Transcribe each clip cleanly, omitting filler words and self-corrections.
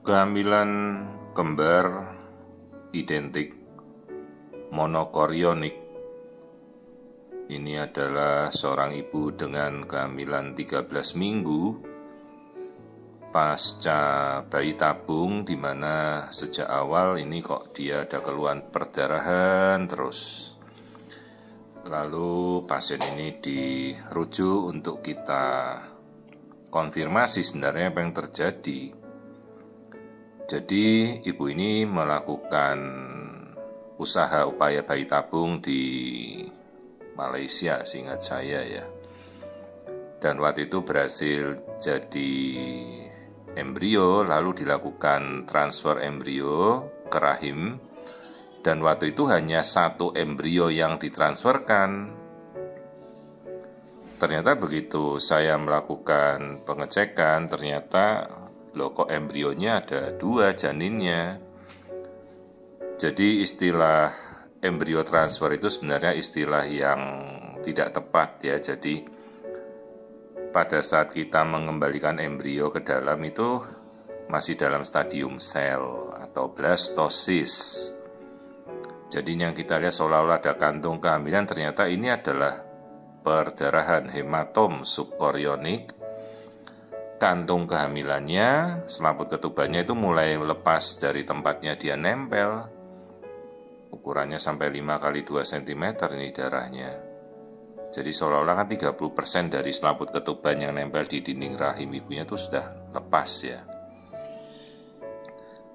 Kehamilan kembar identik monokorionik. Ini adalah seorang ibu dengan kehamilan 13 minggu pasca bayi tabung, di mana sejak awal ini kok dia ada keluhan perdarahan terus. Lalu pasien ini dirujuk untuk kita konfirmasi sebenarnya apa yang terjadi. Jadi ibu ini melakukan upaya bayi tabung di Malaysia, seingat saya ya. Dan waktu itu berhasil jadi embrio, lalu dilakukan transfer embrio ke rahim. Dan waktu itu hanya satu embrio yang ditransferkan. Ternyata begitu saya melakukan pengecekan, ternyata loh kok embrionya ada 2 janinnya. Jadi istilah embrio transfer itu sebenarnya istilah yang tidak tepat ya. Jadi pada saat kita mengembalikan embrio ke dalam itu masih dalam stadium sel atau blastosis. Jadi yang kita lihat seolah-olah ada kantung kehamilan, ternyata ini adalah perdarahan hematom subkorionik. Kantung kehamilannya, selaput ketubannya itu mulai lepas dari tempatnya dia nempel. Ukurannya sampai 5 x 2 cm ini darahnya. Jadi seolah-olah kan 30% dari selaput ketuban yang nempel di dinding rahim ibunya itu sudah lepas ya.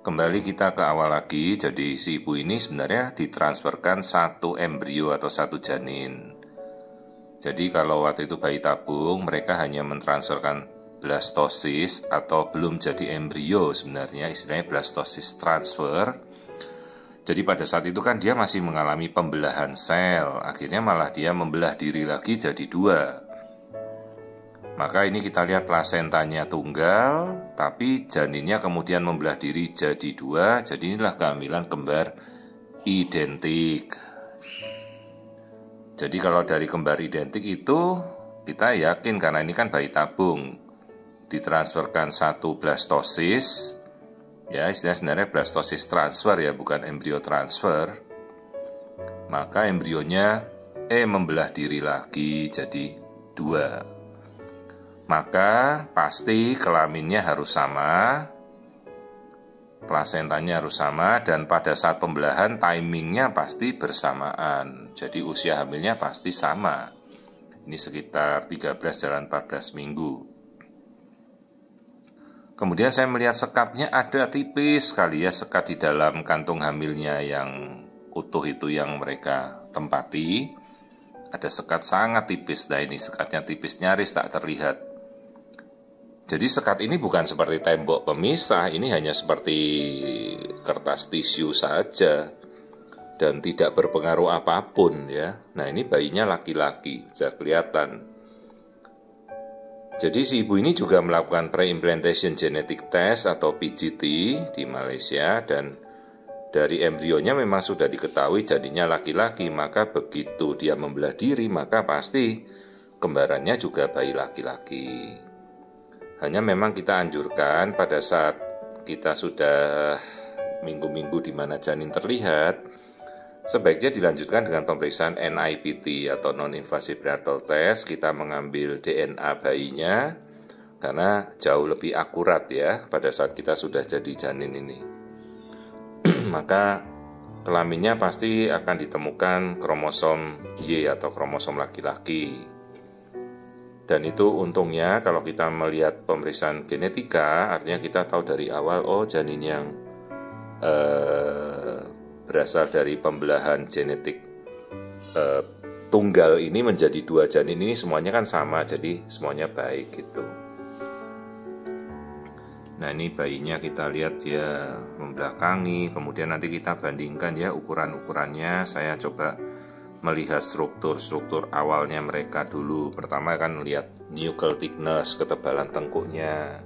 Kembali kita ke awal lagi, jadi si ibu ini sebenarnya ditransferkan satu embrio atau satu janin. Jadi kalau waktu itu bayi tabung, mereka hanya mentransferkan blastosis atau belum jadi embrio, sebenarnya istilahnya blastosis transfer. Jadi pada saat itu kan dia masih mengalami pembelahan sel, akhirnya malah dia membelah diri lagi jadi 2. Maka ini kita lihat plasentanya tunggal, tapi janinnya kemudian membelah diri jadi 2. Jadi inilah kehamilan kembar identik. Jadi kalau dari kembar identik itu kita yakin, karena ini kan bayi tabung, ditransferkan satu blastosis, ya istilahnya sebenarnya blastosis transfer ya, bukan embrio transfer. Maka embrionya membelah diri lagi jadi 2. Maka pasti kelaminnya harus sama, plasentanya harus sama, dan pada saat pembelahan timingnya pasti bersamaan. Jadi usia hamilnya pasti sama. Ini sekitar 13 jalan 14 minggu. Kemudian saya melihat sekatnya ada tipis sekali ya, sekat di dalam kantung hamilnya yang utuh itu yang mereka tempati. Ada sekat sangat tipis, nah ini sekatnya tipis nyaris tak terlihat. Jadi sekat ini bukan seperti tembok pemisah, ini hanya seperti kertas tisu saja dan tidak berpengaruh apapun ya. Nah ini bayinya laki-laki, sudah kelihatan. Jadi si ibu ini juga melakukan pre-implantation genetic test atau PGT di Malaysia, dan dari embrionya memang sudah diketahui jadinya laki-laki. Maka begitu dia membelah diri, maka pasti kembarannya juga bayi laki-laki. Hanya memang kita anjurkan pada saat kita sudah minggu-minggu di mana janin terlihat, sebaiknya dilanjutkan dengan pemeriksaan NIPT atau non-invasive prenatal test. Kita mengambil DNA bayinya karena jauh lebih akurat ya pada saat kita sudah jadi janin ini. Maka kelaminnya pasti akan ditemukan kromosom Y atau kromosom laki-laki. Dan itu untungnya kalau kita melihat pemeriksaan genetika, artinya kita tahu dari awal, oh janin yang berasal dari pembelahan genetik tunggal ini menjadi 2 janin ini semuanya kan sama, jadi semuanya baik gitu. Nah ini bayinya kita lihat ya membelakangi, kemudian nanti kita bandingkan ya ukuran-ukurannya. Saya coba melihat struktur-struktur awalnya mereka dulu. Pertama kan lihat nuchal thickness, ketebalan tengkuknya.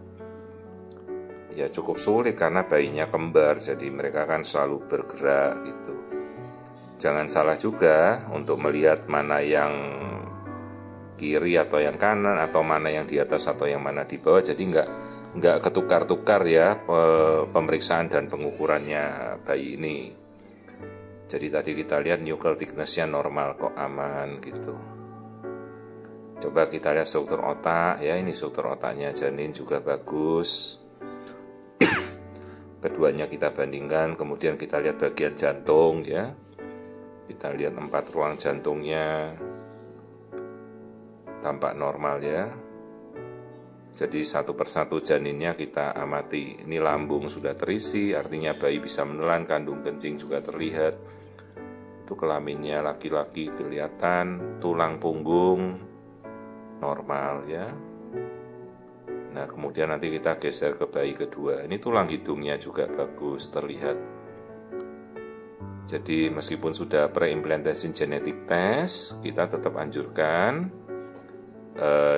Ya cukup sulit karena bayinya kembar, jadi mereka kan selalu bergerak gitu. Jangan salah juga untuk melihat mana yang kiri atau yang kanan, atau mana yang di atas atau yang mana di bawah. Jadi nggak ketukar-tukar ya pemeriksaan dan pengukurannya bayi ini. Jadi tadi kita lihat nuchal thickness-nya normal kok, aman gitu. Coba kita lihat struktur otak ya, ini struktur otaknya janin juga bagus. Keduanya kita bandingkan, kemudian kita lihat bagian jantung ya. Kita lihat 4 ruang jantungnya tampak normal ya. Jadi satu persatu janinnya kita amati. Ini lambung sudah terisi, artinya bayi bisa menelan, kandung kencing juga terlihat. Itu kelaminnya laki-laki kelihatan, tulang punggung normal ya. Nah kemudian nanti kita geser ke bayi kedua. Ini tulang hidungnya juga bagus terlihat. Jadi meskipun sudah pre-implantation genetic test, kita tetap anjurkan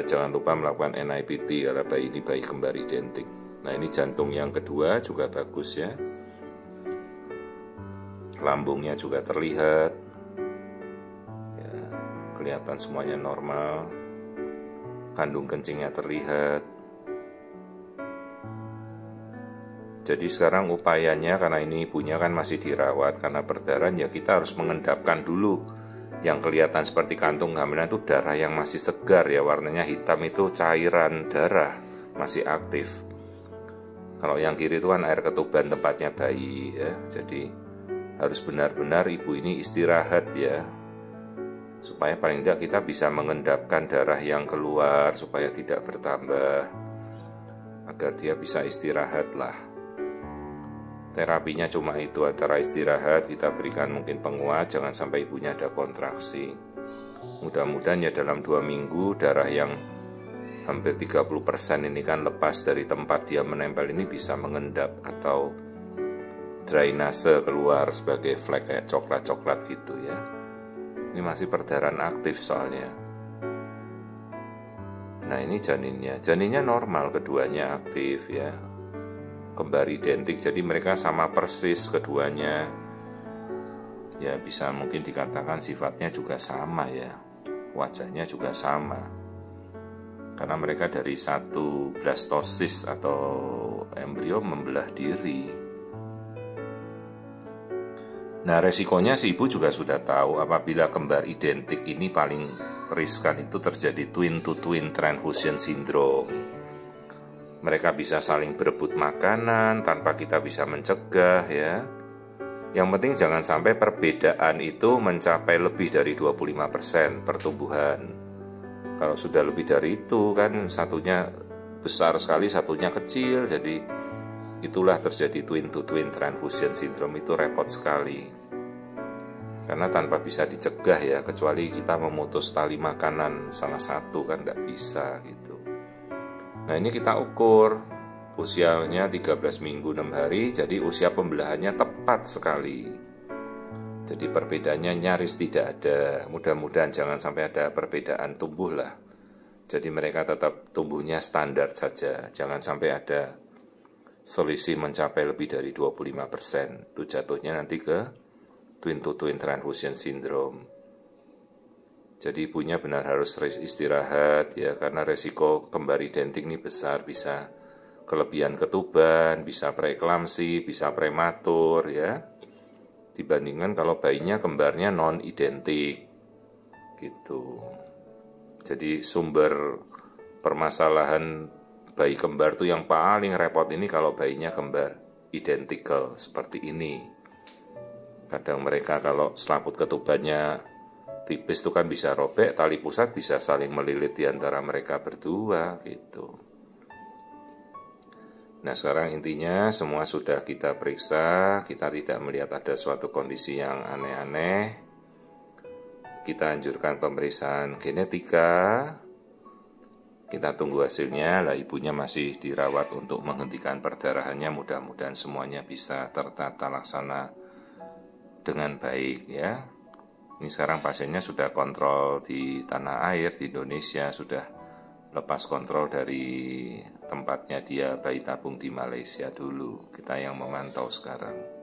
jangan lupa melakukan NIPT karena bayi ini bayi kembar identik. Nah ini jantung yang kedua juga bagus ya. Lambungnya juga terlihat ya, kelihatan semuanya normal. Kandung kencingnya terlihat. Jadi sekarang upayanya, karena ini ibunya kan masih dirawat karena perdarahan, ya kita harus mengendapkan dulu. Yang kelihatan seperti kantung kehamilan itu darah yang masih segar ya, warnanya hitam itu cairan darah masih aktif. Kalau yang kiri itu kan air ketuban tempatnya bayi ya. Jadi harus benar-benar ibu ini istirahat ya, supaya paling tidak kita bisa mengendapkan darah yang keluar supaya tidak bertambah, agar dia bisa istirahat lah. Terapinya cuma itu, antara istirahat, kita berikan mungkin penguat, jangan sampai ibunya ada kontraksi. Mudah-mudahan ya dalam 2 minggu darah yang hampir 30% ini kan lepas dari tempat dia menempel ini bisa mengendap atau drainase keluar sebagai flek kayak coklat-coklat gitu ya. Ini masih perdarahan aktif soalnya. Nah ini janinnya normal, keduanya aktif ya. Kembar identik, jadi mereka sama persis keduanya. Ya bisa mungkin dikatakan sifatnya juga sama ya, wajahnya juga sama, karena mereka dari satu blastosis atau embrio membelah diri. Nah resikonya si ibu juga sudah tahu, apabila kembar identik ini paling riskan itu terjadi twin to twin transfusion syndrome. Mereka bisa saling berebut makanan tanpa kita bisa mencegah ya. Yang penting jangan sampai perbedaan itu mencapai lebih dari 25% pertumbuhan. Kalau sudah lebih dari itu kan satunya besar sekali, satunya kecil, jadi itulah terjadi twin to twin transfusion syndrome. Itu repot sekali. Karena tanpa bisa dicegah ya, kecuali kita memutus tali makanan salah satu kan tidak bisa gitu. Nah ini kita ukur usianya 13 minggu 6 hari, jadi usia pembelahannya tepat sekali. Jadi perbedaannya nyaris tidak ada. Mudah-mudahan jangan sampai ada perbedaan tumbuh lah. Jadi mereka tetap tumbuhnya standar saja. Jangan sampai ada selisih mencapai lebih dari 25%. Itu jatuhnya nanti ke twin to twin transfusion syndrome. Jadi ibunya benar harus istirahat ya, karena resiko kembar identik ini besar, bisa kelebihan ketuban, bisa preeklamsi, bisa prematur ya. Dibandingkan kalau bayinya kembarnya non identik gitu. Jadi sumber permasalahan bayi kembar tuh yang paling repot ini kalau bayinya kembar identical seperti ini. Kadang mereka kalau selaput ketubannya tipis itu kan bisa robek, tali pusat bisa saling melilit di antara mereka berdua gitu. Nah sekarang intinya semua sudah kita periksa, kita tidak melihat ada suatu kondisi yang aneh-aneh. Kita anjurkan pemeriksaan genetika, kita tunggu hasilnya. Lah ibunya masih dirawat untuk menghentikan perdarahannya, mudah-mudahan semuanya bisa tertata laksana dengan baik ya. Ini sekarang pasiennya sudah kontrol di tanah air, di Indonesia, sudah lepas kontrol dari tempatnya dia bayi tabung di Malaysia dulu. Kita yang memantau sekarang.